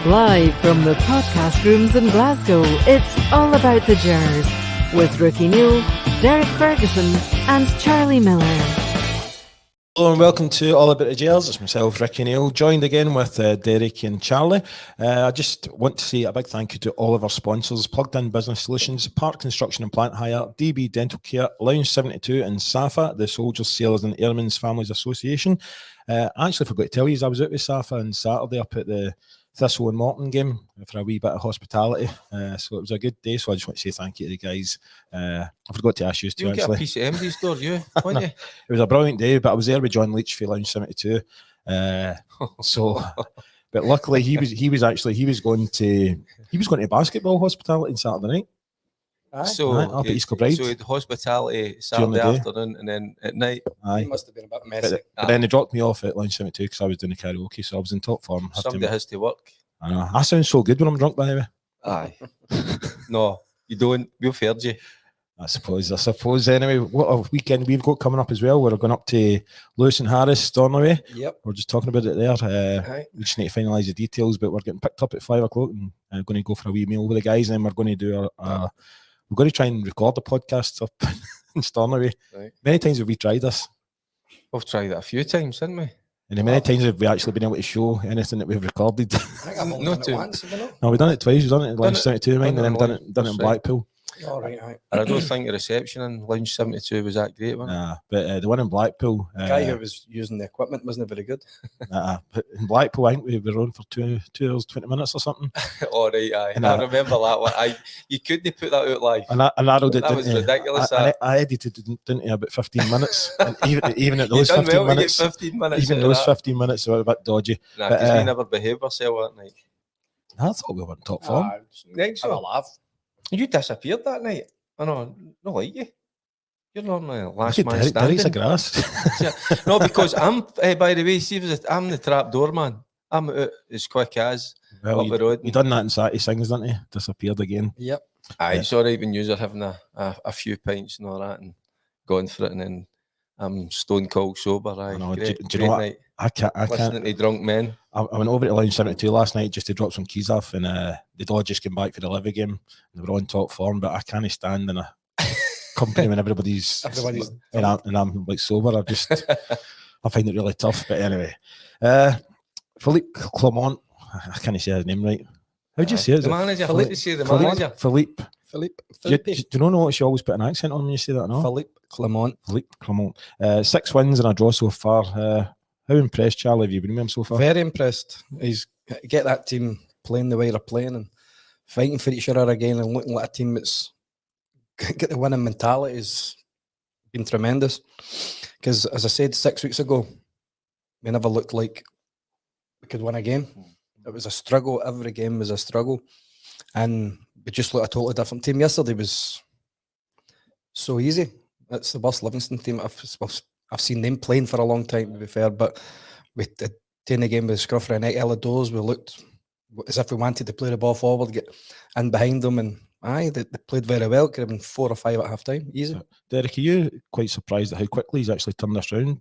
Live from the podcast rooms in Glasgow, it's all about the Gers with Ricki Neill, Derek Ferguson and Charlie Miller. Hello and welcome to All About the Gers. It's myself, Ricki Neill, joined again with Derek and Charlie. I just want to say a big thank you to all of our sponsors: Plugged In Business Solutions, Park Construction and Plant Hire, DB Dental Care, Lounge 72 and SSAFA, the Soldiers, Sailors and Airmen's Families Association. I actually forgot to tell you, I was out with SSAFA on Saturday up at the Thistle and Morton game for a wee bit of hospitality, so it was a good day. So I just want to say thank you to the guys. I forgot to ask you too. You get a piece of MD's door, you, won't you? It was a brilliant day, but I was there with John Leach for Lounge 72. So, but luckily he was going to basketball hospitality on Saturday night. So up at East Kilbride. So it hospitality Saturday afternoon, and then at night. Aye, must have been a bit messy. But then they dropped me off at Lounge 72 because I was doing the karaoke, so I was in top form. Somebody has to work. I know. I sound so good when I'm drunk, by the way. Aye. No, you don't. We'll feared you. I suppose. Anyway, what a weekend we've got coming up as well. We're going up to Lewis and Harris, Stornoway. Yep. We're just talking about it there. We just need to finalise the details, but we're getting picked up at 5 o'clock and I'm going to go for a wee meal with the guys, and then we're going to do we're going to try and record the podcast up in Stornoway. Right. Many times have we tried this. We've tried it a few times, haven't we? And many times have we actually been able to show anything that we've recorded. I think I've only done it once, have I not? No, we've done it twice. We've done it at Lounge 72, and then done it in Blackpool. All right, aye. And I don't think the reception in Lounge 72 was that great, wasn't it? Nah, but the one in Blackpool, The guy who was using the equipment wasn't very good. but in Blackpool, I think we were on for 2 hours 20 minutes or something. All right, aye. And I remember that one. You couldn't put that out live. And I narrowed it. That was ridiculous. I edited it didn't about 15 minutes. And even at those you done 15 well minutes, to get 15 minutes. even those 15 minutes were a bit dodgy. Nah, but, because we never behaved ourselves that night. I thought we were in top form. Next Have a one. laugh. You disappeared that night. I know, not like you. You're normally the last Look man at Derek's a standing. grass. No, because I'm, by the way, see, I'm the trap door man. I'm out as quick as Well, up the road. you done that in Saturday Sings, didn't you? Disappeared again. Yep. Aye, Yeah. it's all right when you're having a few pints and all that and going for it, and then I'm stone cold sober. Aye, I know, great, do you know great what? night. I can't. Listening to drunk men. I went over to Lounge 72 last night just to drop some keys off, and they'd all just came back for the Livy game. They were on top form, but I can't stand in a company when everybody's and I'm like sober. I find it really tough. But anyway, Philippe Clement, I can't say his name right. How do you say it? The manager. I like to say the manager. Philippe. Do Philippe. you not notice you always put an accent on when you say that? No. Philippe Clement. Philippe Clement. 6 wins and a draw so far. How impressed, Charlie, have you been with him so far? Very impressed. He's get that team playing the way they're playing and fighting for each other again and looking like a team that's get the winning mentality has been tremendous. Because as I said 6 weeks ago, we never looked like we could win a game. It was a struggle. Every game was a struggle. And we just looked a totally different team. Yesterday was so easy. It's the worst Livingston team I've seen them playing for a long time, to be fair. But we did the game with the scruff of the neck, early doors. We looked as if we wanted to play the ball forward, get in behind them, and they played very well. It could have been 4 or 5 at half time, easy. Derek, are you quite surprised at how quickly he's actually turned this round?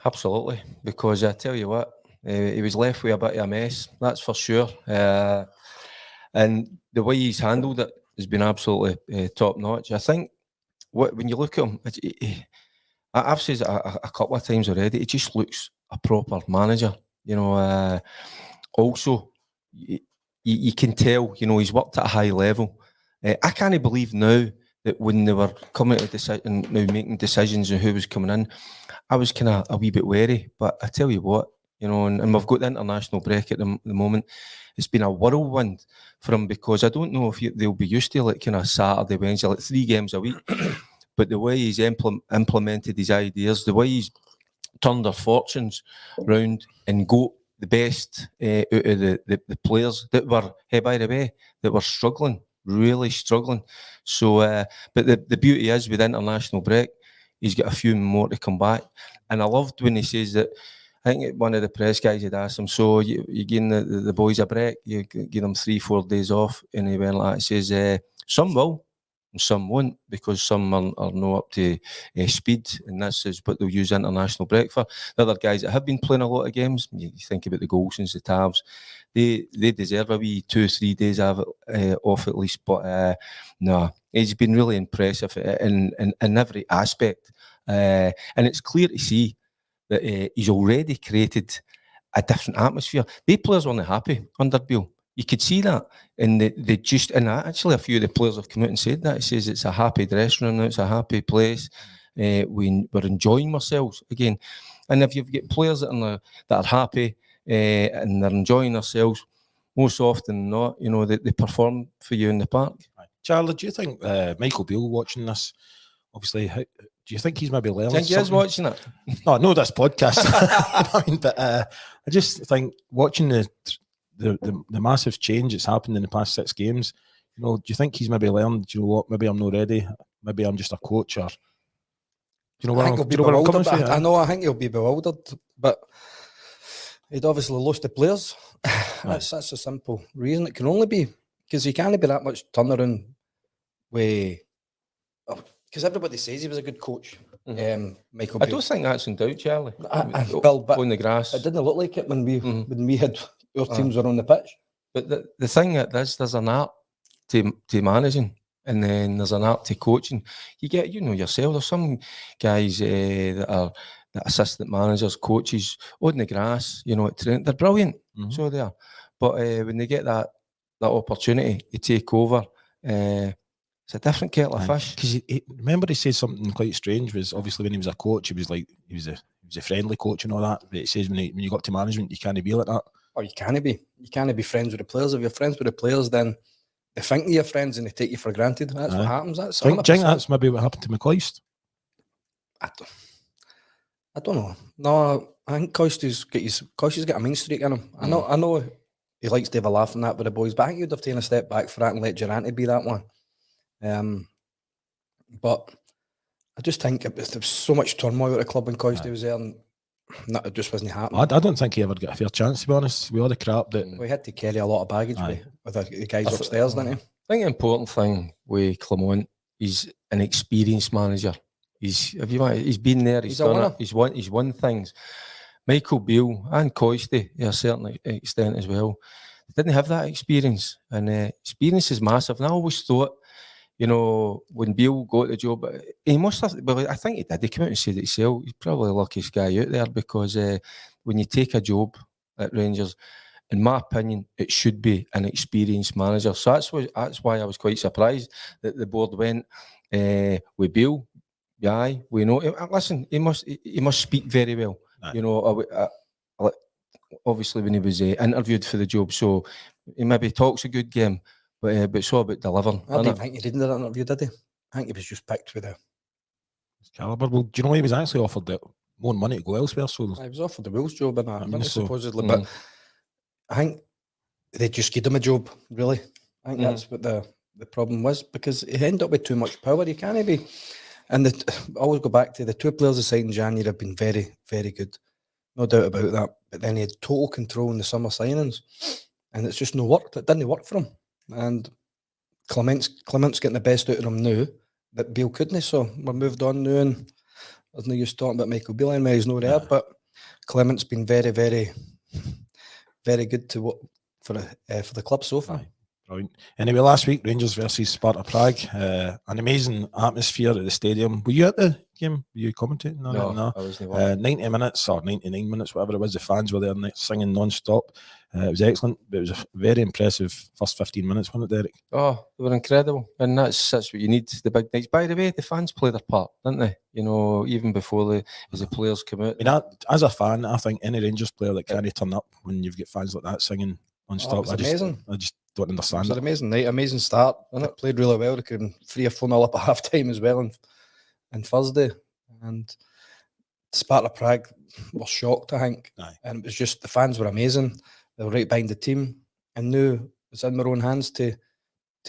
Absolutely, because I tell you what, he was left with a bit of a mess, that's for sure. And the way he's handled it has been absolutely top notch. I think when you look at him, I've said it a couple of times already, he just looks a proper manager. You know, also, you can tell, you know, he's worked at a high level. I can't believe now that when they were coming to making decisions on who was coming in, I was kind of a wee bit wary. But I tell you what, you know, and we've got the international break at the moment. It's been a whirlwind for him, because I don't know if they'll be used to like kind of Saturday, Wednesday, like 3 games a week. But the way he's implemented his ideas, the way he's turned their fortunes round and got the best out of the players that were, hey, by the way, that were struggling, really struggling. So, but the beauty is with international break, he's got a few more to come back. And I loved when he says that, I think one of the press guys had asked him, so you giving the boys a break, you give them 3-4 days off, and he went like that, he says, some will, and some won't, because some are not up to speed, and this is what they'll use international break for. The other guys that have been playing a lot of games, you think about the Golsons, the Tavs, they deserve a wee 2-3 days off at least. But no, he's been really impressive in every aspect, and it's clear to see that he's already created a different atmosphere. The players weren't happy under Bill. You could see that, and they just, and actually a few of the players have come out and said that. He says it's a happy dressing room now, it's a happy place. We're enjoying ourselves again. And if you've got players that are happy and they're enjoying themselves, most often than not, you know, they perform for you in the park. Charlie, do you think Michael Beale watching this, obviously, do you think he's maybe learning Think he is watching it? No, I know this podcast. I mean, but I just think watching the massive change that's happened in the past 6 games, you know, do you think he's maybe learned, do you know what, maybe I'm not ready, maybe I'm just a coach, or do you know where I'm coming from? I think he'll be bewildered, but he'd obviously lost the players. That's a simple reason. It can only be because he can't be that much turnaround way. Because everybody says he was a good coach. Michael Beale. I don't think that's in doubt, Charlie. Well, but on the grass, it didn't look like it when we had our teams were on the pitch. But the thing that there's an art to managing, and then there's an art to coaching. You get, you know yourself, there's some guys that are assistant managers, coaches on the grass, you know, at training, they're brilliant. So they are. But when they get that opportunity to take over, it's a different kettle of fish. Because remember he said something quite strange. Was obviously when he was a coach, he was a friendly coach and all that. But it says when you got to management, you can't be like that. Oh, you can't be. You can't be friends with the players. If you're friends with the players, then they think you're friends and they take you for granted. That's what happens. That's do you think that's maybe what happened to McCoist? I don't know. No, I think Coyste's got a mean streak in him. I know he likes to have a laugh and that with the boys, but I think he'd have taken a step back for that and let Durante be that one. But I just think there was so much turmoil at the club when Coyste was there, and it just wasn't happening. I don't think he ever got a fair chance, to be honest, with all the crap that... We had to carry a lot of baggage with the guys upstairs, didn't he? I think the important thing with Clement, he's an experienced manager. He's been there, he's done it, he's won things. Michael Beale and Coyste, to a certain extent as well, they didn't have that experience, and experience is massive. And I always thought, you know, when Beale got the job, he must have, well, I think he did. He came out and said it himself. He's probably the luckiest guy out there, because when you take a job at Rangers, in my opinion, it should be an experienced manager. So that's why I was quite surprised that the board went with Beale. Yeah, we know. Listen, he must speak very well. You know, obviously when he was interviewed for the job, so he maybe talks a good game. But it's all about delivering. I don't think he did in that interview, did he? I think he was just picked with the calibre. Well, do you know he was actually offered more money to go elsewhere? So he was offered the Wolves job, and supposedly. So, but I think they just gave him a job. Really, I think that's what the problem was, because he ended up with too much power. He can't be. And I always go back to the 2 players they signed in January have been very, very good, no doubt about that. But then he had total control in the summer signings, and it's just no work. It didn't work for him. And Clement's getting the best out of him now that Beale couldn't. So we're moved on now, and there's no use talking about Michael Beale anymore. He's not there, but Clement's been very, very, very good for the club so far. Brilliant. Anyway, last week, Rangers versus Sparta Prague, an amazing atmosphere at the stadium. Were you at the game? Were you commentating? No. I wasn't. 90 minutes or 99 minutes, whatever it was, the fans were there singing non-stop. It was excellent, but it was a very impressive first 15 minutes, wasn't it, Derek? Oh, they were incredible, and that's what you need, the big nights. By the way, the fans play their part, didn't they? You know, even before as the players come out. I mean, as a fan, I think any Rangers player that can't turn up when you've got fans like that singing non-stop, I just don't understand. It was an amazing night, amazing start, and it played really well. They could 3 or 4-0 up at half time as well on Thursday. And Sparta Prague were shocked, I think. And it was just, the fans were amazing. They were right behind the team. And now it's in their own hands to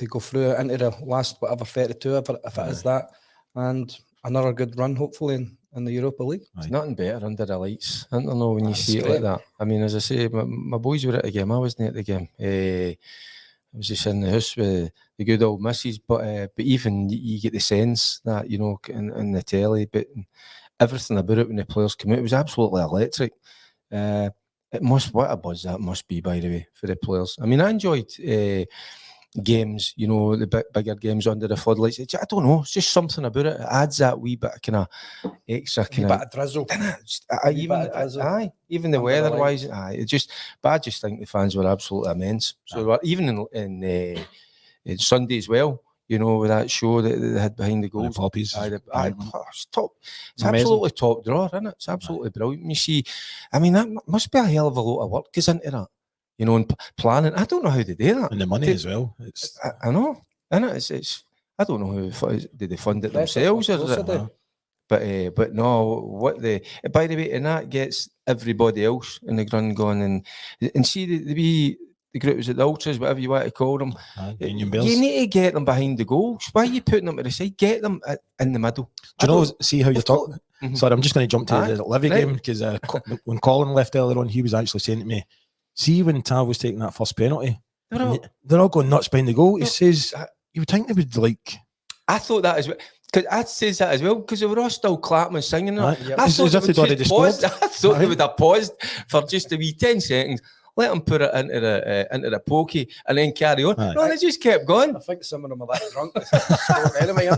go through into the last, 32, if it is that. And another good run, hopefully, in the Europa League. There's nothing better under the lights, isn't there, when you see it like that. I mean, as I say, my boys were at the game. I wasn't at the game. I was just in the house with the good old missus, but even you get the sense that, you know, in the telly, but everything about it when the players come out, it was absolutely electric. What a buzz that must be, by the way, for the players. I mean, I enjoyed games, you know, the bigger games under the floodlights. I don't know, it's just something about it. It adds that wee bit of kind of extra kind bit of drizzle. Even the weather-wise, but I just think the fans were absolutely immense. So even in Sunday as well, you know, with that show that they had behind the goals. The poppies. It's top. It's absolutely top drawer, isn't it? It's absolutely brilliant. You see, I mean, that must be a hell of a lot of work goes into that. You know, and planning. I don't know how they do that. And the money as well. I know. It's. I don't know how did they fund it themselves or is it? But no. What by the way, and that gets everybody else in the ground going and see the groups at the ultras, whatever you want to call them. You need to get them behind the goals. Why are you putting them to the side? Get them in the middle. Do you know? See how you're talking. Sorry, I'm just going to jump to the Livy game because when Colin left earlier on, he was actually saying to me, see when Tav was taking that first penalty, they're all going nuts behind the goal. He says, you would think they would like... I thought that as well. Because I says that as well, because they were all still clapping and singing. I thought they would have paused for just a wee 10 seconds, let them put it into the pokey and then carry on. No, they just kept going. I think some of them are that drunk. Anyway,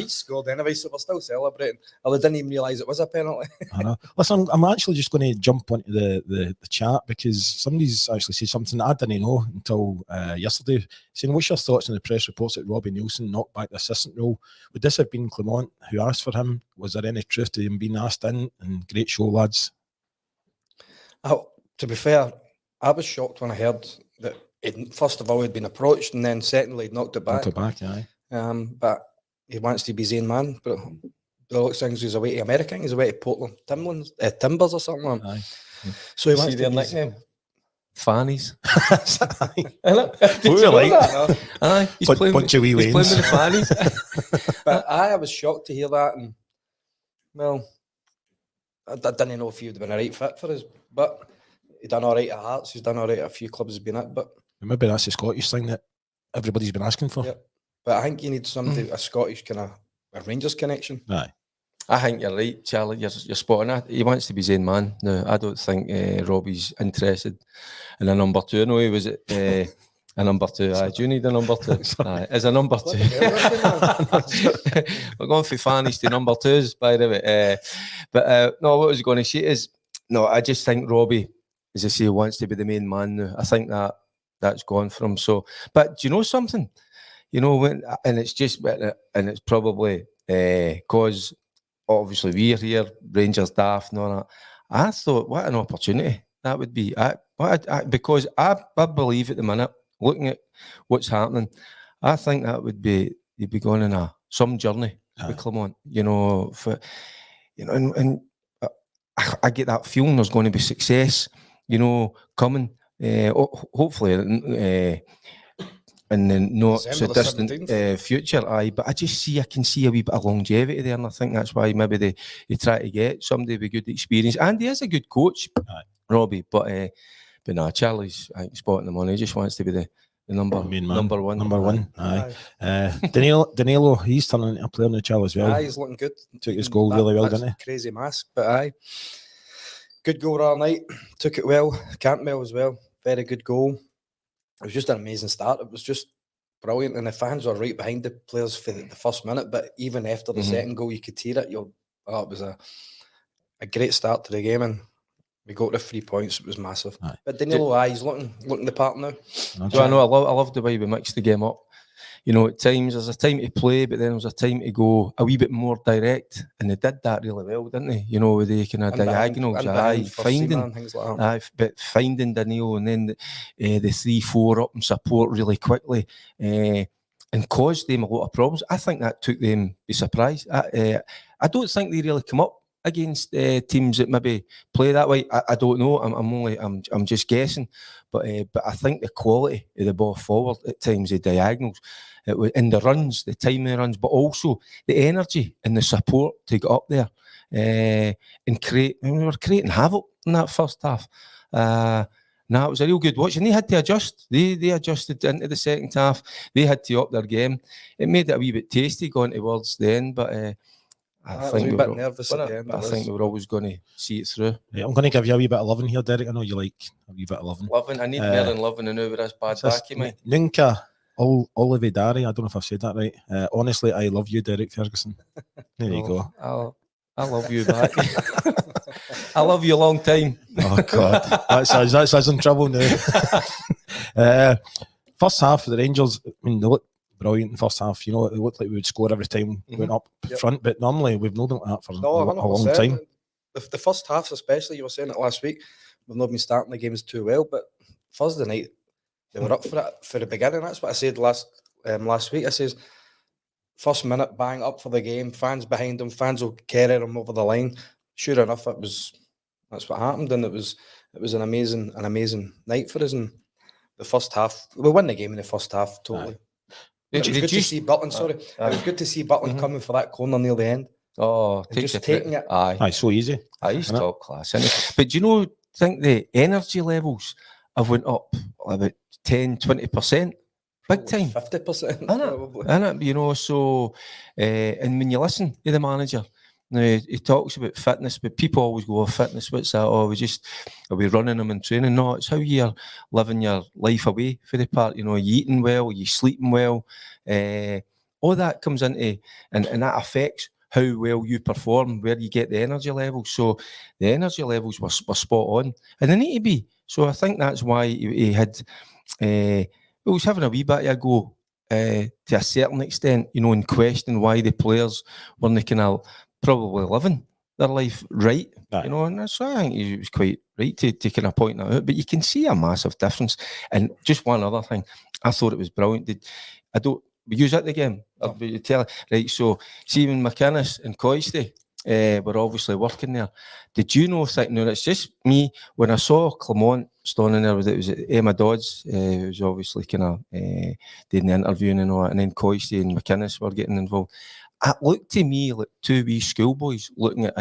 he scored anyway, so we're still celebrating. Or they didn't even realise it was a penalty. I know. Listen, I'm actually just going to jump onto the chat because somebody's actually said something I didn't know until yesterday, saying, what's your thoughts on the press reports that Robbie Neilson knocked back the assistant role? Would this have been Clement who asked for him? Was there any truth to him being asked in? And great show, lads. To be fair, I was shocked when I heard that first of all he'd been approached and then secondly he'd knocked it back. But he wants to be Zane man. But the looks things he's away to America. He's away to Portland Timbers or something. So he wants to be nickname. Fannies. He's playing with the Fannies. But I was shocked to hear that, and well, I didn't know if he would have been a right fit for us, but he done all right at Hearts. He's done all right at a few clubs he's been at, but maybe that's the Scottish thing that everybody's been asking for. Yep. But I think you need somebody, a Scottish kind of a Rangers connection. Aye. I think you're right, Charlie. You're spot on that. He wants to be Zane man. No, I don't think Robbie's interested in a number two. No, he was a number two. Aye, do you need a number two? Aye, as a number two. We're going from fannies to number twos, by the way. No, what I was going to say is, no, I just think Robbie, as I say, wants to be the main man now. I think that's gone for him. So, but do you know something? You know, and it's probably because obviously we're here, Rangers daft and all that. I thought, what an opportunity that would be. Because I believe at the minute, looking at what's happening, I think that would be, you'd be going on some journey with Clement. You know, and I get that feeling there's going to be success, you know, coming. Hopefully in the not so distant future. But I can see a wee bit of longevity there, and I think that's why maybe they try to get somebody with good experience. And he is a good coach, Robbie. But no, Charlie's spotting the money. He just wants to be the number one. Aye. Danilo, he's turning into a player now, Charlie, as well. Aye, he's looking good. Took his goal really well, didn't he? Crazy mask, but aye. Good goal all night. Took it well. Campbell as well. Very good goal. It was just an amazing start. It was just brilliant. And the fans were right behind the players for the first minute. But even after the second goal, you could hear it. It was a great start to the game. And we got the 3 points. It was massive. Aye. But Danilo, he's looking the part now. I love the way we mixed the game up. You know, at times there's a time to play, but then there's a time to go a wee bit more direct, and they did that really well, didn't they? You know, with the kind of diagonals, finding Danilo, and then the 3-4 up and support really quickly, and caused them a lot of problems. I think that took them by surprise. I don't think they really come up against teams that maybe play that way. I don't know. I'm just guessing, but I think the quality of the ball forward at times, the diagonals, in the runs, the timing runs, but also the energy and the support to get up there and create. I mean, we were creating havoc in that first half. Nah, it was a real good watch, and they had to adjust. They adjusted into the second half. They had to up their game. It made it a wee bit tasty going towards the end, but I think was a bit nervous at the end. I think we were always going to see it through. Yeah, I'm going to give you a wee bit of loving here, Derek. I know you like a wee bit of loving. Loving, I need more than loving to know where this bad backy, mate. Nunca Olividari. I don't know if I've said that right. Honestly, I love you, Derek Ferguson. There you go. I love you back. I love you a long time. Oh God, that's us in trouble now. First half of the Rangers, I mean, they looked brilliant in the first half. You know, it looked like we would score every time we went up front, but normally we've not done that for a long time. The first half, especially, you were saying it last week, we've not been starting the games too well, but Thursday night they were up for it for the beginning. That's what I said last week. I says, first minute, bang up for the game, fans behind them, fans will carry them over the line. Sure enough, that's what happened, and it was an amazing night for us in the first half. We won the game in the first half totally. It was good to see Butland. It was good to see Butland coming for that corner near the end. Oh, just taking it. Aye, so easy. He's top class, isn't he? But do you think the energy levels have went up about 10-20%? Big time. 50%. Isn't it? You know, so and when you listen to the manager, now, he talks about fitness, but people always go, fitness, what's that? Oh, are we running them in training? No, it's how you're living your life away for the part. You know, you eating well, you sleeping well. All that comes into, and that affects how well you perform, where you get the energy levels. So the energy levels were spot on, and they need to be. So I think that's why he had, he was having a wee bit of a go to a certain extent, you know, in question why the players weren't kind of probably living their life right, you know, and so I think he was quite right to kind of point that out. But you can see a massive difference. And just one other thing, I thought it was brilliant. We use it again. Right, so Stephen McInnes and Coisty were obviously working there. Did you know? No, it's just me. When I saw Clement standing there, it was Emma Dodds, who was obviously kind of doing the interviewing and all that, and then Coisty and McInnes were getting involved. It looked to me like two wee schoolboys looking at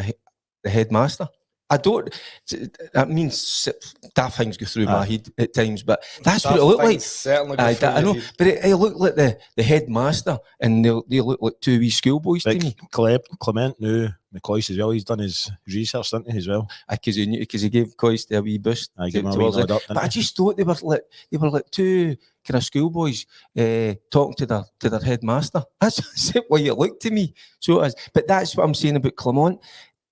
the headmaster. That means daft things go through my head at times, but that's what it looked like. I know, but it looked like the headmaster, and they look like two wee schoolboys to me. Clement knew McCoy as well. He's done his research, didn't he, as well? Because he gave Coisty a wee boost. But I just thought they were like two kind of schoolboys talking to their headmaster. That's what it looked to me. So, but that's what I'm saying about Clement.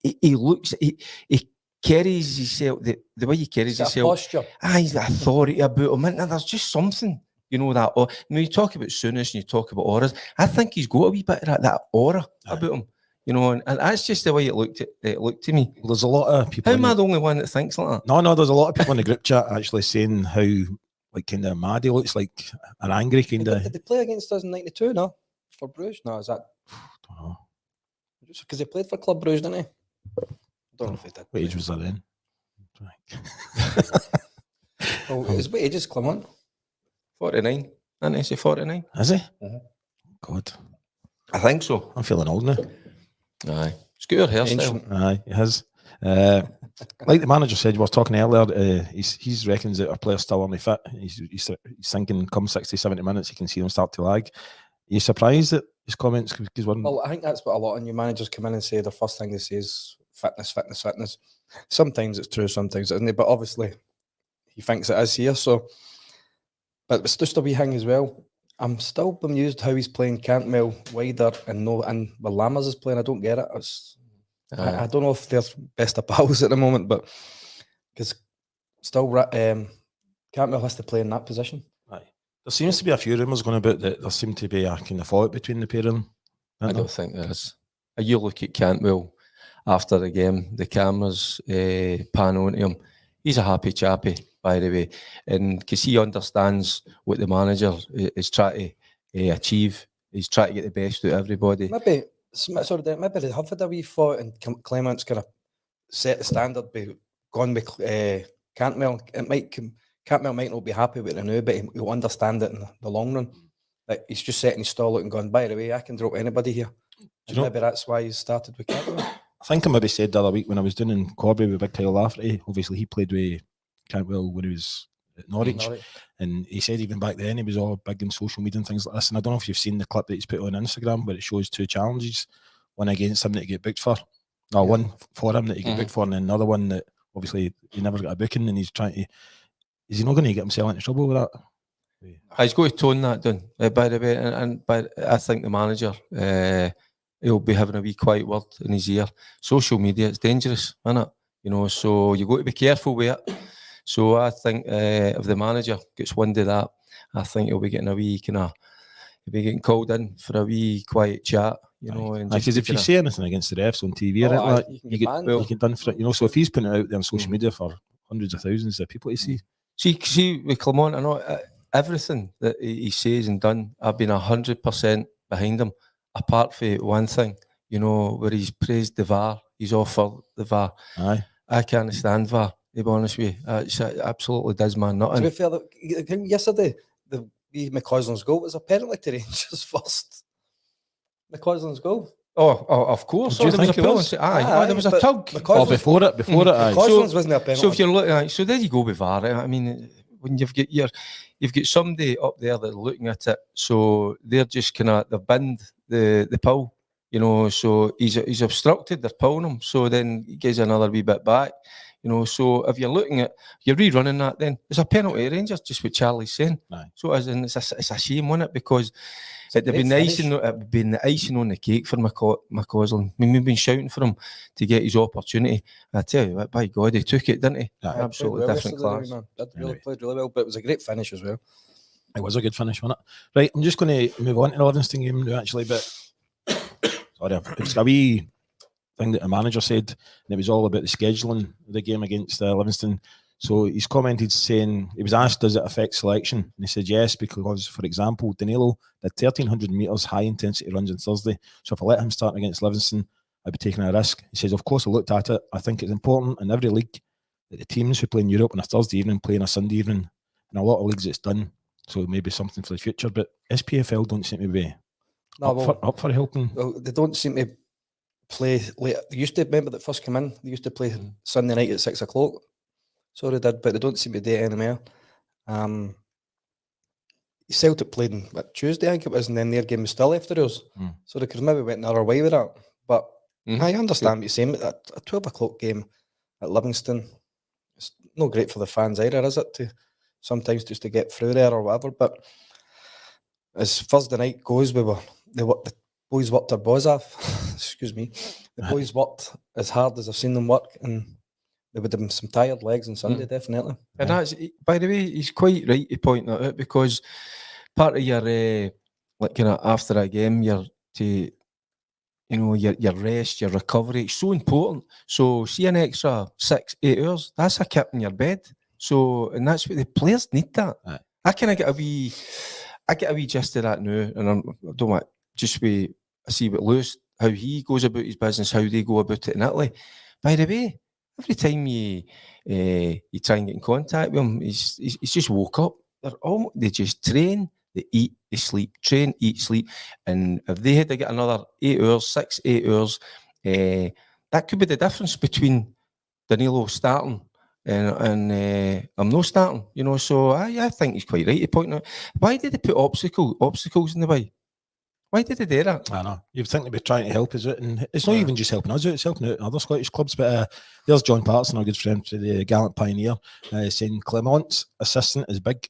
He carries himself, the way he carries himself. He's got authority about him. And there's just something, you know, that. When you talk about soonest and you talk about auras, I think he's got a wee bit of that aura about him. You know, and that's just the way it looked to me. Well, there's a lot of people. How am I the only one that thinks like that? No, there's a lot of people in the group chat actually saying how kind of mad he looks, like an angry kind of. Did they play against us in '92? No, for Bruges. No, is that? I don't know. Because he played for Club Bruges, didn't he? I don't know if he did. What age was that then? What age is Clement? 49. Didn't he say 49? Is he? God. I think so. I'm feeling old now. Aye. It's good hairstyle. Aye, he has. Like the manager said, we were talking earlier, he reckons that our players still only fit. He's thinking come 60, 70 minutes, you can see them start to lag. Are you surprised at his comments? Well, I think that's what a lot of new managers come in and say. The first thing they say is fitness. Sometimes it's true, sometimes it isn't. But obviously, he thinks it is here. So, but it's just a wee thing as well. I'm still bemused how he's playing Cantwell wider and where Lammers is playing. I don't get it. I don't know if they're best of pals at the moment, but because still Cantwell has to play in that position. There seems to be a few rumours going about that there seemed to be a kind of fallout between the pair of them. I don't think there is. You look at Cantwell after the game, the cameras pan onto him. He's a happy chappy, by the way, and because he understands what the manager is trying to achieve. He's trying to get the best out of everybody. Maybe they have had a wee thought, and Clement's kind of set the standard by going with Cantwell. Cantwell might not be happy with it now, but he'll understand it in the long run. Like he's just setting his stall out and going, by the way, I can drop anybody here. Maybe that's why he started with Cantwell. I think I maybe said the other week when I was doing in Corby with Big Kyle Lafferty, obviously he played with Cantwell when he was at Norwich. And he said even back then he was all big in social media and things like this. And I don't know if you've seen the clip that he's put on Instagram where it shows 2 challenges, one against him that he get booked for, or one for him that he get booked for, and then another one that obviously he never got a booking, and he's trying to. Is he not going to get himself into trouble with that? He's got to tone that down, by the way, but I think the manager, he'll be having a wee quiet word in his ear. Social media, it's dangerous, isn't it? You know, so you got to be careful with it. So I think if the manager gets wind of that, I think he'll be getting a wee he'll be getting called in for a wee quiet chat. You know, because if you say anything against the refs on TV, you get done for it. You know, so if he's putting it out there on social media for hundreds of thousands of people to see. See with Clement, I know everything that he says and done, I've been 100% behind him, apart from one thing, you know, where he's praised the VAR, he's all for the VAR. Aye. I can't stand VAR, to be honest with you. It absolutely does man nothing. To be fair, yesterday, the McCausland's goal was a penalty to Rangers first. McCausland's goal. Oh, of course. There was a tug. Before it. McCausland's wasn't a penalty. So if you're looking at, so there you go with VAR. I mean, when you've got somebody up there that's looking at it, so they're just kind of they've binned the pull, you know. So he's obstructed. They're pulling him. So then he gives another wee bit back, you know. So if you're looking at you're rerunning that, then there's a penalty to Rangers, just what Charlie's saying. Aye. So as in, it's a shame, wasn't it? Because it'd been the icing on the cake for McCausland. I mean, we've been shouting for him to get his opportunity. I tell you what, by God, he took it, didn't he? Absolutely different class. Played really well, but it was a great finish as well. It was a good finish, wasn't it? Right, I'm just going to move on to the Livingston game now, actually, but sorry, it's a wee thing that the manager said, and it was all about the scheduling of the game against Livingston. So he's commented saying, he was asked, does it affect selection? And he said yes, because, for example, Danilo did 1,300 metres high-intensity runs on Thursday. So if I let him start against Livingston, I'd be taking a risk. He says, of course, I looked at it. I think it's important in every league that the teams who play in Europe on a Thursday evening play on a Sunday evening. In a lot of leagues, it's done. So maybe something for the future. But SPFL don't seem to be up for helping. Well, they don't seem to play late. They used to, remember that first come in, they used to play Sunday night at 6 o'clock. So they did, but they don't seem to do it anymore. Celtic played on Tuesday, I think it was, and then their game was still after us. So they could maybe went another way with that. But I understand what you're saying. But a 12 o'clock game at Livingston, it's not great for the fans either, is it? To sometimes just to get through there or whatever. But as Thursday night goes, the boys worked their balls off. Excuse me. The boys worked as hard as I've seen them work, and there would have been some tired legs on Sunday, definitely. And that's, by the way, he's quite right to point that out, because part of your like kind of after a game, your rest, your recovery, it's so important. So see an extra 6-8 hours, that's a kip in your bed. So, and that's what the players need. That I kind of get a wee gist of that now, and I don't want just I see what Lewis, how he goes about his business, how they go about it in Italy. By the way, every time you try and get in contact with him, he's just woke up. They just train, they eat, they sleep, train, eat, sleep. And if they had to get another 8 hours, 6-8 hours, that could be the difference between Danilo starting and I'm not starting. You know, so I think he's quite right to point out. Why did they put obstacles in the way? Why did they do that? I know. You'd think they'd be trying to help us out, and it's not even just helping us out, it's helping out other Scottish clubs. But there's John Patterson, our good friend, to the Gallant Pioneer, saying Clement's assistant is big.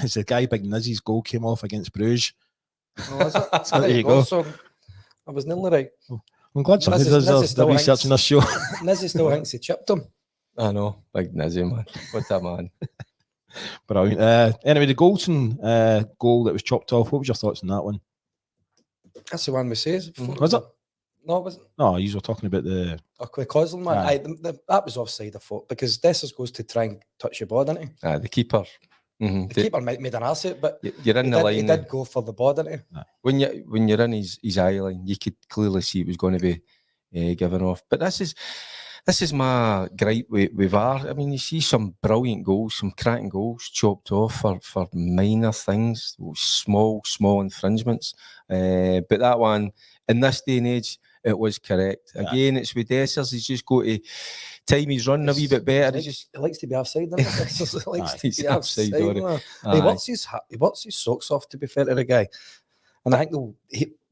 It's the guy Big Nizzy's goal came off against Bruges. Oh, is it? So there you go. So I was nearly right. I'm glad somebody does the research on this show. Nizzy still thinks he chipped him. I know, Big Nizzy, man. What a man. Brilliant. Anyway, the Goldson goal that was chopped off, what was your thoughts on that one? That's the one we says. Was it? No, it wasn't. No, you were talking about the Causal one. That was offside, I thought, because Dessers goes to try and touch your ball, didn't he? The keeper. The keeper made an ass of it, but you're in the line. He did go for the ball, didn't he? When you're in his eye line, you could clearly see it was going to be given off. But this is my gripe with VAR. I mean, you see some brilliant goals, some cracking goals chopped off for minor things, small infringements. But that one, in this day and age, it was correct. Yeah. Again, it's with Dessers. He's just got to time his run a wee bit better. He likes to be offside, doesn't he? He likes to He's be offside. offside, Man. Aye. He works his socks off, to be fair to the guy. And I think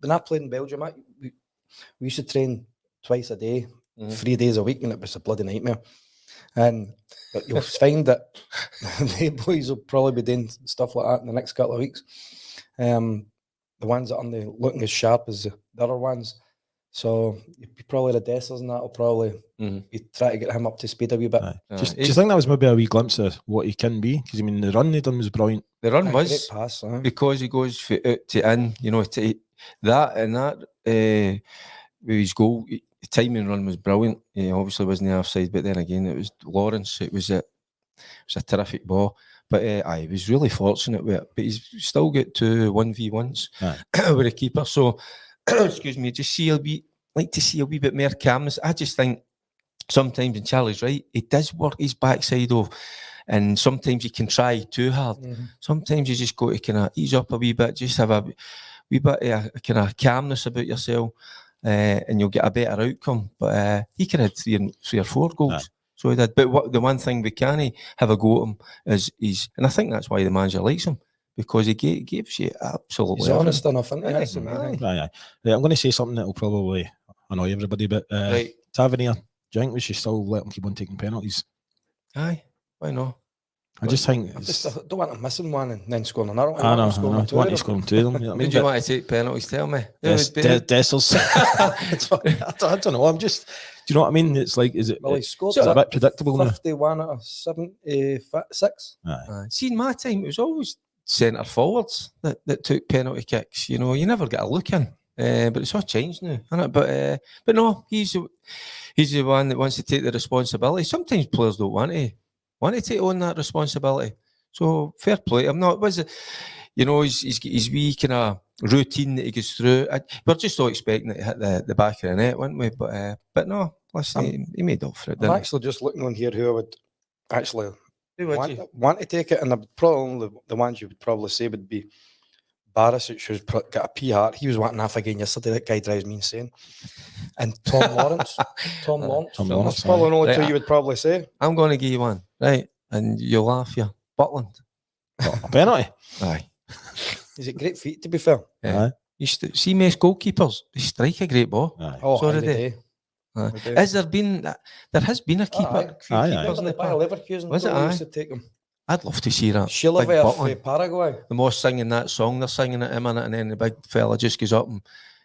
when I played in Belgium, we used to train twice a day, 3 days a week, and it was a bloody nightmare. But you'll find that the boys will probably be doing stuff like that in the next couple of weeks. The ones that aren't looking as sharp as the other ones. So probably the Dessers and that will probably be trying to get him up to speed a wee bit. Do you think that was maybe a wee glimpse of what he can be? Because I mean, the run he done was brilliant. The run Great was pass, because he goes out to in, you know, to that and that with his goal. The timing run was brilliant. He obviously wasn't the offside, but then again, it was Lawrence. It was a terrific ball. But he was really fortunate with it. But he's still got 2 1v1s with a keeper. So, excuse me, like to see a wee bit more calmness. I just think sometimes, and Charlie's right, he does work his backside off. And sometimes you can try too hard. Sometimes you just got to kind of ease up a wee bit, just have a wee bit of kind of calmness about yourself, and you'll get a better outcome. But he could have had 3 or 4 goals. So he did. But the one thing we can have a go at him is and I think that's why the manager likes him, because he gives you absolutely He's honest enough, isn't he? That's the main thing. Right, I'm going to say something that will probably annoy everybody, but Tavernier, do you think we should still let him keep on taking penalties? Aye, why not? I just think I don't want him missing one and then scoring another one. I know. I want to score 2 of them. You know what I mean? Would you want to take penalties? Tell me. Dessers. I don't know. I'm just. Do you know what I mean? It's like, is it? Well, he scored a bit predictable now. 51 out of 76. See, in my time, it was always centre forwards that took penalty kicks. You know, you never get a look in. But it's all changed now, isn't it? But no, he's the one that wants to take the responsibility. Sometimes players don't want to take on that responsibility. So fair play. I'm not. Was it? You know, his wee kind of routine that he goes through. We're just all expecting it to hit the back of the net, weren't we? But no, listen, he made up for it. I'm actually just looking on here who I would actually want to take it, and probably the ones you would probably say would be Barisic, who's got a PR. He was wanting half again yesterday. That guy drives me insane. And Tom Lawrence. Tom Lawrence. That's probably the only 2 you would probably say. I'm going to give you one, right? And you'll laugh here. Butland. A penalty? Aye. He's got great feet, to be fair. Yeah. You see most goalkeepers, they strike a great ball. Aye. Oh, so every did day. Has there been? There has been a keeper. Keepers in the Bayer Leverkusen. Was it? Used to take him. I'd love to see that. Shilover for Paraguay. The most singing that song, they're singing it in a minute, and then the big fella just goes up and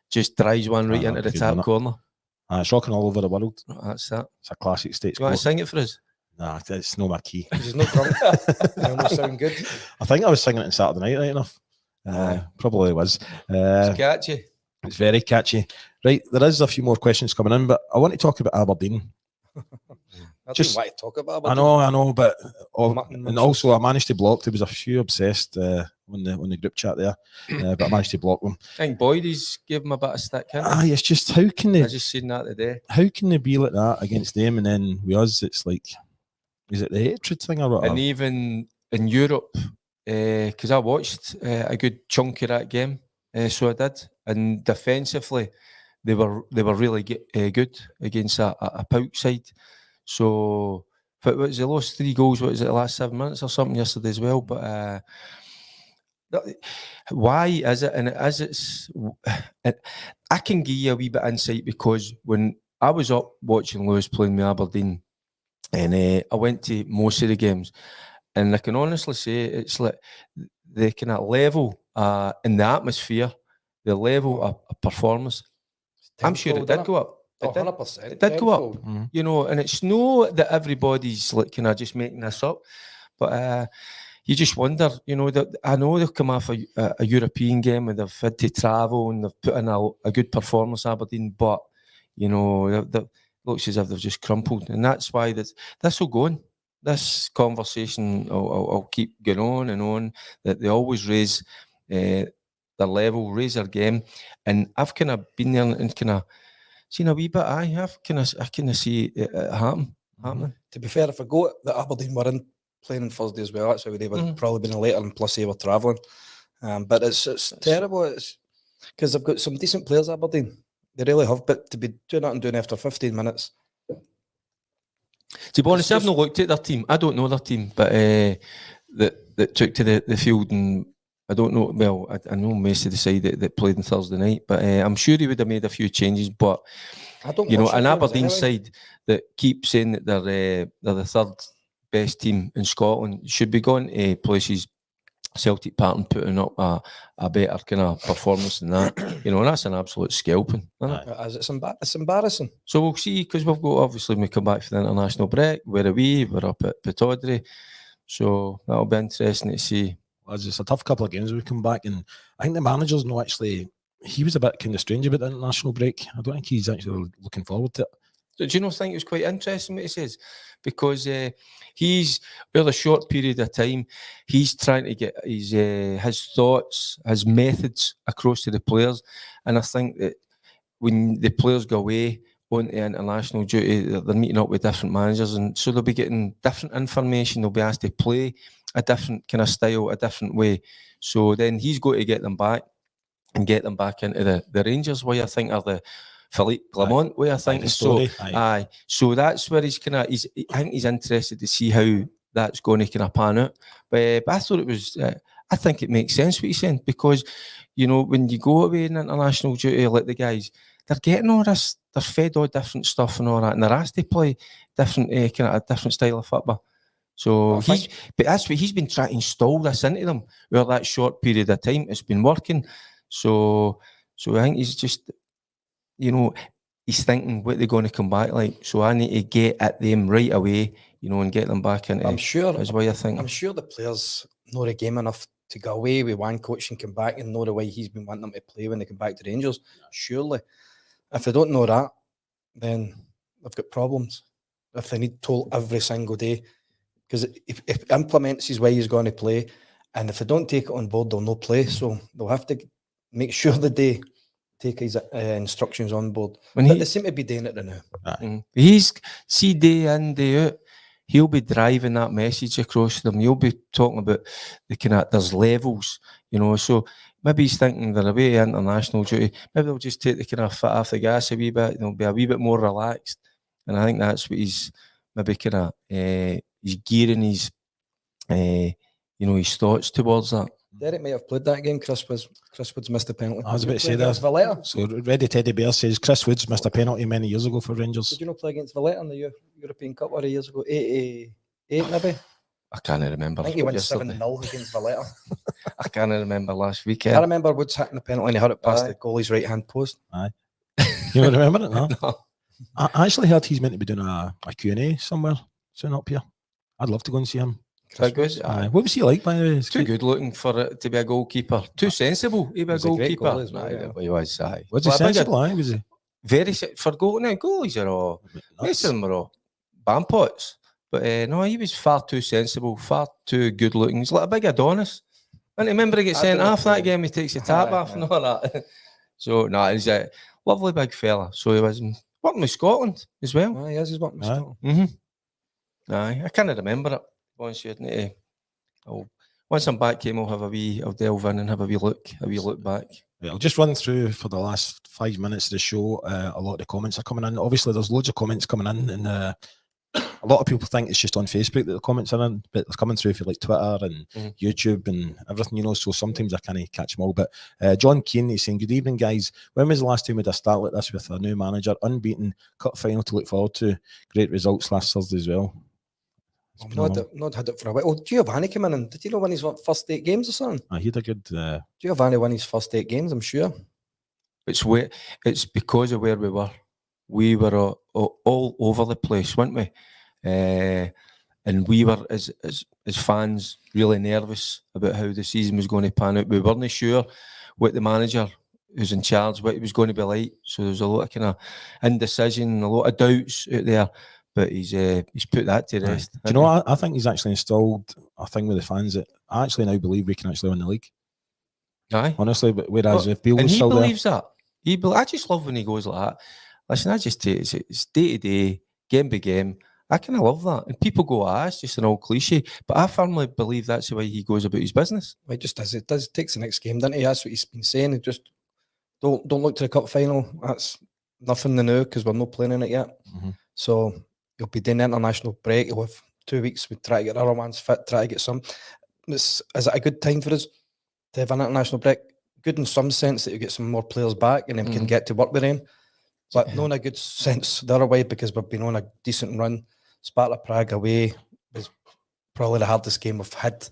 just drives one right into the top corner. It's rocking all over the world. That's that. It's a classic state. You want to sing it for us? Nah, it's no my key. He's no drunk. It almost sound good. I think I was singing it on Saturday night, right enough. Probably was. It's catchy. It's very catchy. Right, there is a few more questions coming in, but I want to talk about Aberdeen. I just want to talk about Aberdeen. I know, but and also I managed to block. There was a few obsessed on the group chat there, but I managed to block them. I think Boydie's gave him a bit of stick. It's just how can they? I just seen that today. How can they be like that against them, and then with us, it's like, is it the hatred thing or what? And even in Europe, because I watched a good chunk of that game, so I did, and defensively, they were really good against a Pouk side. So, but was they lost 3 goals? What was it, the last 7 minutes or something yesterday as well? But why is it? And I can give you a wee bit of insight, because when I was up watching Lewis playing with Aberdeen, and I went to most of the games, and I can honestly say it's like the kind of level in the atmosphere, the level of performance. I'm sure it did go up. 100%. It did go up, you know, and it's no that everybody's like kind of just making this up, but you just wonder, you know, that I know they've come off a European game and they've had to travel and they've put in a good performance, Aberdeen, but you know, it looks as if they've just crumpled, and that's why this will go on. This conversation will keep going on and on. That they always raise their level, raise their game, and I've kind of been there and kind of seen a wee bit. I kind of see it happening. To be fair, if I go that Aberdeen were playing on Thursday as well, that's how they would probably been later, and plus they were travelling. But it's terrible. It's because they've got some decent players, Aberdeen. They really have, but to be doing that and doing after 15 minutes. To be honest, It's I've not looked at their team. I don't know their team, but that took to the field, and I don't know. Well, I know most of the side that played on Thursday night, but I'm sure he would have made a few changes. But I don't you know, watch an their games Aberdeen anyway. side that keep saying that they're the third best team in Scotland should be going to places, Celtic Park, and putting up a better kind of performance than that. You know, and that's an absolute scalping, isn't it? As it's embarrassing. So we'll see, because we've got, obviously, when we come back for the international break. Where are we? We're up at Pittodrie. So that'll be interesting to see. Well, it's a tough couple of games we come back, and I think the manager's not actually. He was a bit kind of strange about the international break. I don't think he's actually looking forward to it. Do you not think it was quite interesting what he says? Because he's, over a short period of time, he's trying to get his thoughts, his methods across to the players. And I think that when the players go away on to international duty, they're meeting up with different managers, and so they'll be getting different information. They'll be asked to play a different kind of style, a different way. So then he's got to get them back and get them back into the Rangers way, I think, or the Philippe Clement way, I think. So, so that's where he's kind of. I think he's interested to see how that's going to kind of pan out. But I thought it was. I think it makes sense what he's saying, because you know, when you go away in international duty, like the guys, they're getting all this. They're fed all different stuff and all that, and they're asked to play different kind of a different style of football. So but that's what he's been trying to install this into them over that short period of time. It's been working. So I think he's just, you know, he's thinking what they're going to come back like. So I need to get at them right away, you know, and get them back into. I'm sure. Is what I think. I'm sure the players know the game enough to go away with one coach and come back and know the way he's been wanting them to play when they come back to Rangers. Surely, if they don't know that, then they've got problems. If they need told every single day, because if implements his way he's going to play, and if they don't take it on board, they'll not play. So they'll have to make sure that they take his instructions on board. But they seem to be doing it now. He's see day in, day out. He'll be driving that message across them. He'll be talking about the kind of, there's levels, you know. So maybe he's thinking they're away international duty. Maybe they'll just take the kind of foot off the gas a wee bit. They'll be a wee bit more relaxed. And I think that's what he's maybe kind of he's gearing his you know, his thoughts towards that. Derek may have played that game. Chris Woods missed a penalty. I was about to say that. Valletta. So Ready Teddy Bear says Chris Woods missed a penalty many years ago for Rangers. Did you not play against Valletta in the European Cup a years ago? 88 maybe? I can't remember. I think he went 7-0 against Valletta. I can't remember last weekend. I remember Woods hitting the penalty and he hit it past the goalie's right hand post. Aye. You don't remember it, no? No. I actually heard he's meant to be doing a Q&A somewhere soon up here. I'd love to go and see him. What was he like, by the way? Too good looking for it to be a goalkeeper. Too sensible to be a goalkeeper. He was, aye. Was he sensible, aye? Was he? Very for goal. Now, goalies are all, most of them are all bampots. But no, he was far too sensible, far too good looking. He's like a big Adonis. I remember he gets sent off that game, he takes the tap off and all that. So, no, he's a lovely big fella. So he was working with Scotland as well. Aye, he's working with Scotland. Mm-hmm. Aye, I can't remember it. Once I'm back home, I'll delve in and have a wee look back. Yeah, I'll just run through for the last 5 minutes of the show. A lot of the comments are coming in. Obviously, there's loads of comments coming in, and a lot of people think it's just on Facebook that the comments are in, but they're coming through for like Twitter and YouTube and everything, you know. So sometimes I can't catch them all. But John Keane is saying, "Good evening, guys. When was the last time we had a start like this with a new manager, unbeaten, cup final to look forward to? Great results last Thursday as well." Not had it for a while. Oh, Giovanni came in, and did you know win his first 8 games or something? He had a good. Giovanni won his first 8 games, I'm sure. It's because of where we were. We were all over the place, weren't we? And we were, as fans, really nervous about how the season was going to pan out. We weren't sure what the manager who's in charge, what he was going to be like. So there was a lot of kind of indecision, a lot of doubts out there. But he's put that to rest. Do you know, I think he's actually installed a thing with the fans that I actually now believe we can actually win the league. Aye. Honestly, but whereas if Beale was he still believes that. I just love when he goes like that. Listen, I just take it's day to day, game by game. I kind of love that. And people go, it's just an old cliche. But I firmly believe that's the way he goes about his business. Well, he just does. Takes the next game, doesn't he? That's what he's been saying. He just don't look to the cup final. That's nothing to know because we're not playing in it yet. So you'll be doing the international break. You'll have 2 weeks. We try to get other ones fit, try to get some. Is it a good time for us to have an international break? Good in some sense that you get some more players back and then we can get to work with them. But not in a good sense the other way because we've been on a decent run. Sparta Prague away was probably the hardest game we've had.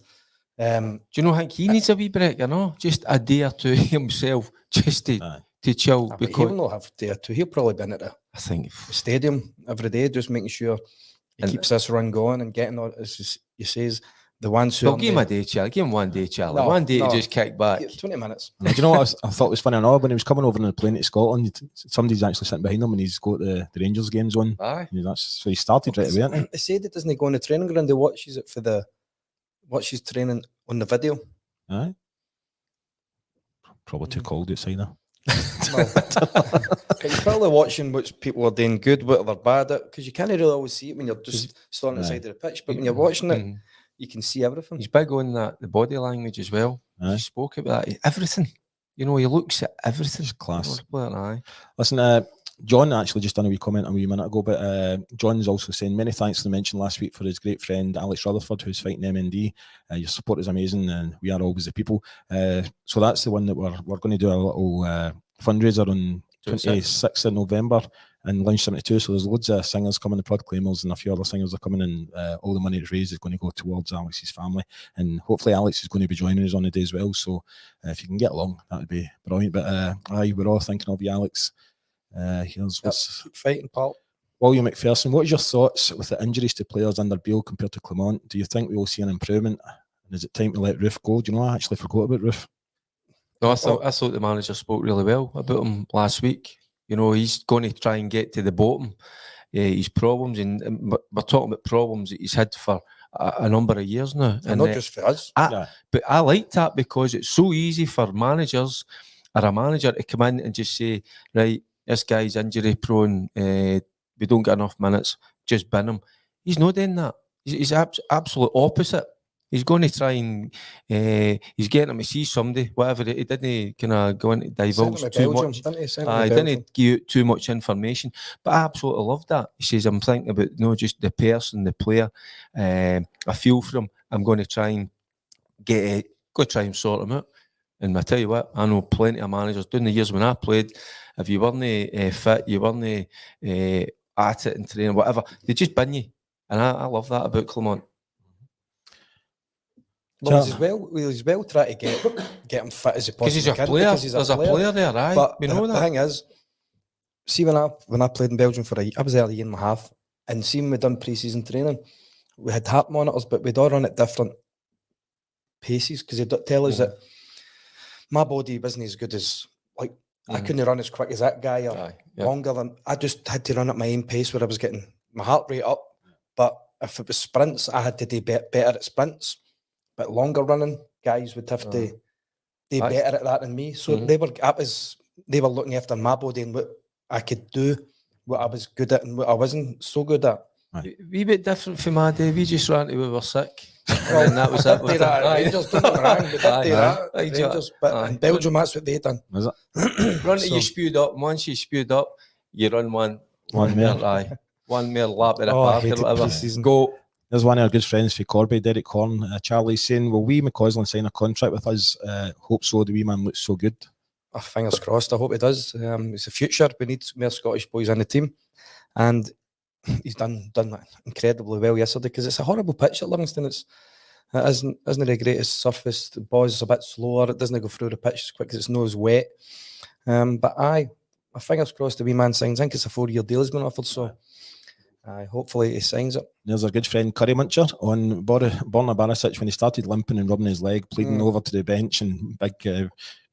Do you know, I think he needs a wee break, just a day or two himself, just to chill. But Because he'll not have a day or two. He'll probably be in at the stadium every day, just making sure he keeps this run going and getting all, as he says, the ones who Well, give him a day, Charlie. Give him 1 day, Charlie. 1 day to just kick back. 20 minutes. Do you know what I thought was funny enough? When he was coming over on the plane to Scotland, somebody's actually sitting behind him and he's got the Rangers games on. Aye. That's so he started right away, isn't he? He said it doesn't go on the training ground. He watches it for watches training on the video. Aye. Probably too cold outside now. But you're probably watching which people are doing good, what they're bad at, because you can't really always see it when you're just standing on the side of the pitch. But when you're watching it, you can see everything. He's big on the body language as well. Aye. He spoke about that. Everything. He looks at everything. It's class. Aye. Listen, John actually just done a wee comment a wee minute ago, but John's also saying many thanks to the mention last week for his great friend Alex Rutherford, who's fighting MND. Your support is amazing, and we are always the people. So that's the one that we're going to do a little fundraiser on 26th of November in Lounge 72. So there's loads of singers coming, the Proclaimers, and a few other singers are coming, and all the money that's raised is going to go towards Alex's family, and hopefully Alex is going to be joining us on the day as well. So if you can get along, that would be brilliant. But we're all thinking of you, Alex. Here's keep fighting, pal. William McPherson, what is your thoughts with the injuries to players under Beale compared to Clement? Do you think we will see an improvement? And is it time to let Roof go? Do you know, I actually forgot about Roof. No, I thought the manager spoke really well about him last week. He's going to try and get to the bottom. His problems, and we're talking about problems that he's had for a number of years now. And not just for us. But I like that because it's so easy for managers or a manager to come in and just say, right, this guy's injury prone, we don't get enough minutes, just bin him. He's not doing that. He's absolute opposite. He's going to try and he's getting him to see somebody, whatever. He didn't kind of go into divulge too much. He didn't give out too much information, but I absolutely love that. He says, I'm thinking about not just the person, the player. I feel for him. I'm going to try and try and sort him out. And I tell you what, I know plenty of managers during the years when I played, if you weren't fit, you weren't at it and training, whatever, they just bin you. And I love that about Clement. Well, he's well trying to get him fit as he possibly can. Because he's a player. There's a player there, right? But we know that. The thing is, see when I played in Belgium for I was there a year and a half, and see when we done pre-season training, we had heart monitors, but we'd all run at different paces because they'd tell us that my body wasn't as good as, like, I couldn't run as quick as that guy or longer than, I just had to run at my own pace where I was getting my heart rate up. But if it was sprints, I had to do better at sprints. But longer running guys would have to do better at that than me. So they were looking after my body and what I could do, what I was good at and what I wasn't so good at. A wee bit different from my day. We just ran till we were sick. And that was it. Rangers, don't get me wrong, we did do that. Rangers, but in Belgium, that's what they done. Was it? Run till you spewed up. Once you spewed up, you run one more lap at a park or whatever. Go. There's one of our good friends for Corby, Derek Horn. Charlie's saying, will we McCausland sign a contract with us? Hope so. The wee man looks so good. Fingers crossed. I hope he does. It's the future. We need more Scottish boys on the team. And he's done that incredibly well yesterday because it's a horrible pitch at Livingston. It isn't the greatest surface. The ball's a bit slower. It doesn't go through the pitch as quick because it's not as wet. But my fingers crossed the wee man signs. I think it's a 4-year deal he's been offered. So hopefully he signs it. There's our good friend Curry Muncher on Borna Barisic when he started limping and rubbing his leg, pleading over to the bench, and big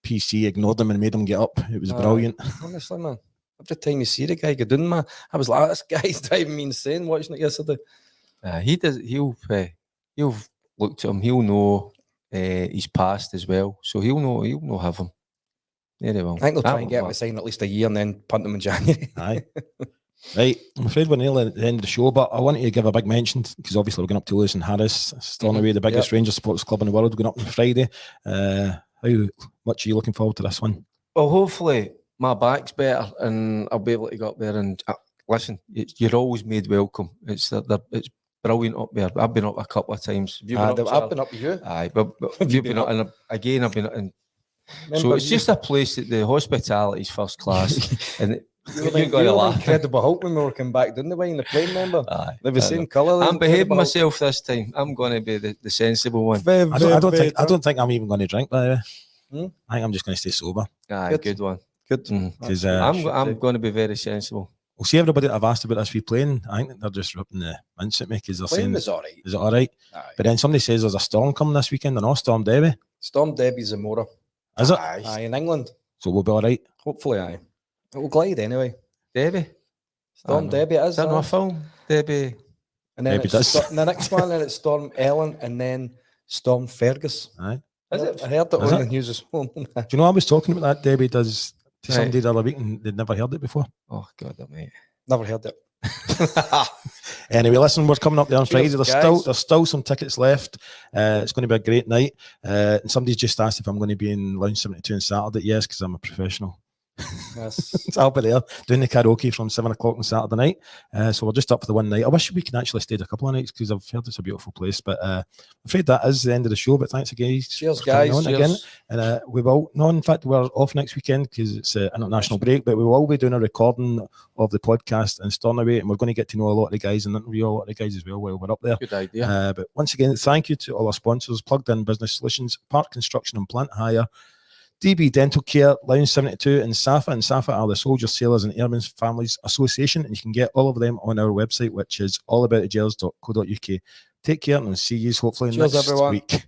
PC ignored him and made him get up. It was brilliant. Honestly, man. Every time you see the guy go down, man, I was like, this guy's driving me insane watching it yesterday. He does. He'll look to him. He'll know his past as well, so he'll know have him. Very well. I think they'll try and get him to sign at least a year and then punt him in January. Aye. Right, I'm afraid we're nearly at the end of the show, but I want to give a big mention because obviously we're going up to Lewis and Harris, storming away the biggest Rangers supporters club in the world, going up on Friday. How much are you looking forward to this one? Well, hopefully my back's better, and I'll be able to go up there and listen. You're always made welcome. It's brilliant up there. I've been up a couple of times. Have you been up, I've been up with you. Aye, but you've been up, and again I've been up, and so it's just a place that the hospitality is first class, and you got to laugh. Incredible Hulk when we were coming back, didn't we? In the plane, remember? They're the same colour. I'm behaving myself this time. I'm going to be the sensible one. I don't think I'm even going to drink, by the way. I think I'm just going to stay sober. Aye, good one. Good. I'm going to be very sensible. We'll see everybody that I've asked about this wee playing. I think they're just ripping the mince at me because they're saying, was all right. Is it all right? Aye. But then somebody says there's a storm coming this weekend. They're not Storm Derby. Storm Derby's in Mora. Is it? Aye, in England. So we'll be all right. Hopefully, aye. It will glide anyway. Derby? Storm Derby it is. Is that not a film? Derby. And then Maybe the next one, then it's Storm Ellen, and then Storm Fergus. Aye. Is it? I heard it on the news this morning. Do you know I was talking about that Derby does to somebody the other week and they'd never heard it before? Oh, God, mate. Never heard it. Anyway, listen, we're coming up there on Friday. Cheers, There's still some tickets left. It's going to be a great night. And somebody's just asked if I'm going to be in Lounge 72 on Saturday. Yes, because I'm a professional. Yes. So I'll be there doing the karaoke from 7 o'clock on Saturday night. So we're just up for the one night. I wish we could actually stayed a couple of nights because I've heard it's a beautiful place. But I'm afraid that is the end of the show. But thanks again. Cheers, guys. Cheers. Again. And we will. No, in fact, we're off next weekend because it's an international break. But we will be doing a recording of the podcast in Stornoway, and we're going to get to know a lot of the guys and interview a lot of the guys as well while we're up there. Good idea. But once again, thank you to all our sponsors: Plugged In Business Solutions, Park Construction and Plant Hire, DB Dental Care, Lounge 72 and SSAFA. And SSAFA are the Soldiers, Sailors and Airmen's Families Association, and you can get all of them on our website, which is allaboutthegers.co.uk. Take care and we'll see you hopefully next everyone. week.